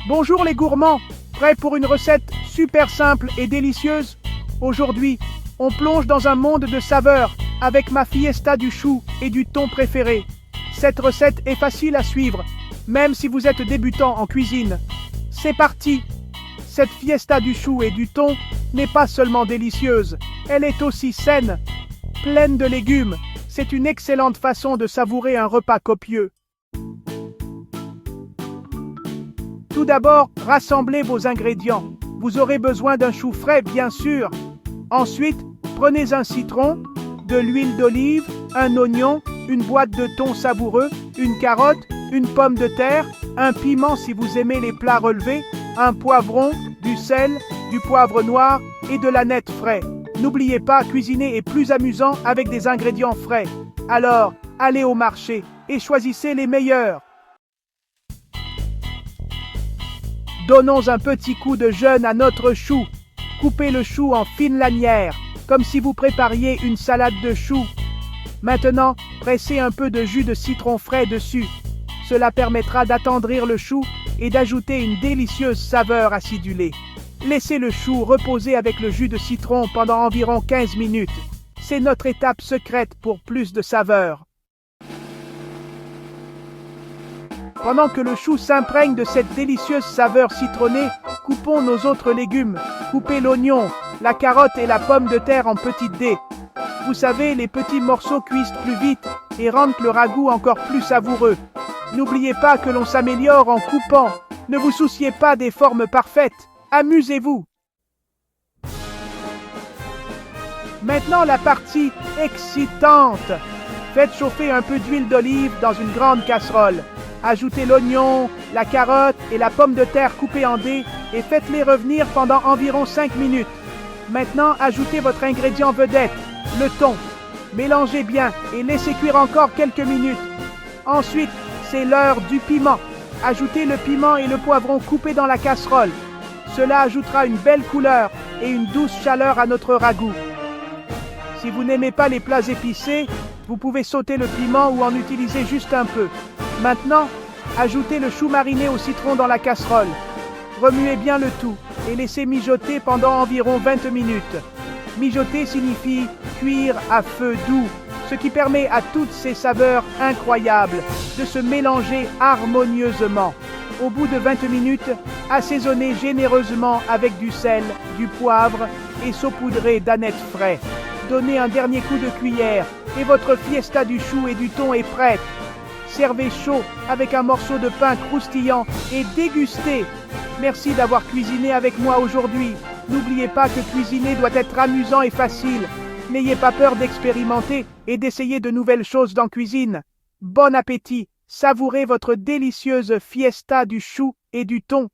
Bonjour les gourmands, prêts pour une recette super simple et délicieuse? Aujourd'hui, on plonge dans un monde de saveurs avec ma fiesta du chou et du thon préféré. Cette recette est facile à suivre, même si vous êtes débutant en cuisine. C'est parti! Cette fiesta du chou et du thon n'est pas seulement délicieuse, elle est aussi saine, pleine de légumes. C'est une excellente façon de savourer un repas copieux. Tout d'abord, rassemblez vos ingrédients. Vous aurez besoin d'un chou frais, bien sûr. Ensuite, prenez un citron, de l'huile d'olive, un oignon, une boîte de thon savoureux, une carotte, une pomme de terre, un piment si vous aimez les plats relevés, un poivron, du sel, du poivre noir et de l'aneth frais. N'oubliez pas, cuisiner est plus amusant avec des ingrédients frais. Alors, allez au marché et choisissez les meilleurs. Donnons un petit coup de jeûne à notre chou. Coupez le chou en fines lanières, comme si vous prépariez une salade de choux. Maintenant, pressez un peu de jus de citron frais dessus. Cela permettra d'attendrir le chou et d'ajouter une délicieuse saveur acidulée. Laissez le chou reposer avec le jus de citron pendant environ 15 minutes. C'est notre étape secrète pour plus de saveur. Pendant que le chou s'imprègne de cette délicieuse saveur citronnée, coupons nos autres légumes. Coupez l'oignon, la carotte et la pomme de terre en petites dés. Vous savez, les petits morceaux cuisent plus vite et rendent le ragoût encore plus savoureux. N'oubliez pas que l'on s'améliore en coupant. Ne vous souciez pas des formes parfaites. Amusez-vous. Maintenant, la partie excitante. Faites chauffer un peu d'huile d'olive dans une grande casserole. Ajoutez l'oignon, la carotte et la pomme de terre coupée en dés et faites-les revenir pendant environ 5 minutes. Maintenant, ajoutez votre ingrédient vedette, le thon. Mélangez bien et laissez cuire encore quelques minutes. Ensuite, c'est l'heure du piment. Ajoutez le piment et le poivron coupés dans la casserole. Cela ajoutera une belle couleur et une douce chaleur à notre ragoût. Si vous n'aimez pas les plats épicés, vous pouvez sauter le piment ou en utiliser juste un peu. Maintenant, ajoutez le chou mariné au citron dans la casserole. Remuez bien le tout et laissez mijoter pendant environ 20 minutes. Mijoter signifie cuire à feu doux, ce qui permet à toutes ces saveurs incroyables de se mélanger harmonieusement. Au bout de 20 minutes, assaisonnez généreusement avec du sel, du poivre et saupoudrez d'aneth frais. Donnez un dernier coup de cuillère et votre fiesta du chou et du thon est prête. Servez chaud avec un morceau de pain croustillant et dégustez. Merci d'avoir cuisiné avec moi aujourd'hui. N'oubliez pas que cuisiner doit être amusant et facile. N'ayez pas peur d'expérimenter et d'essayer de nouvelles choses dans cuisine. Bon appétit, savourez votre délicieuse fiesta du chou et du thon.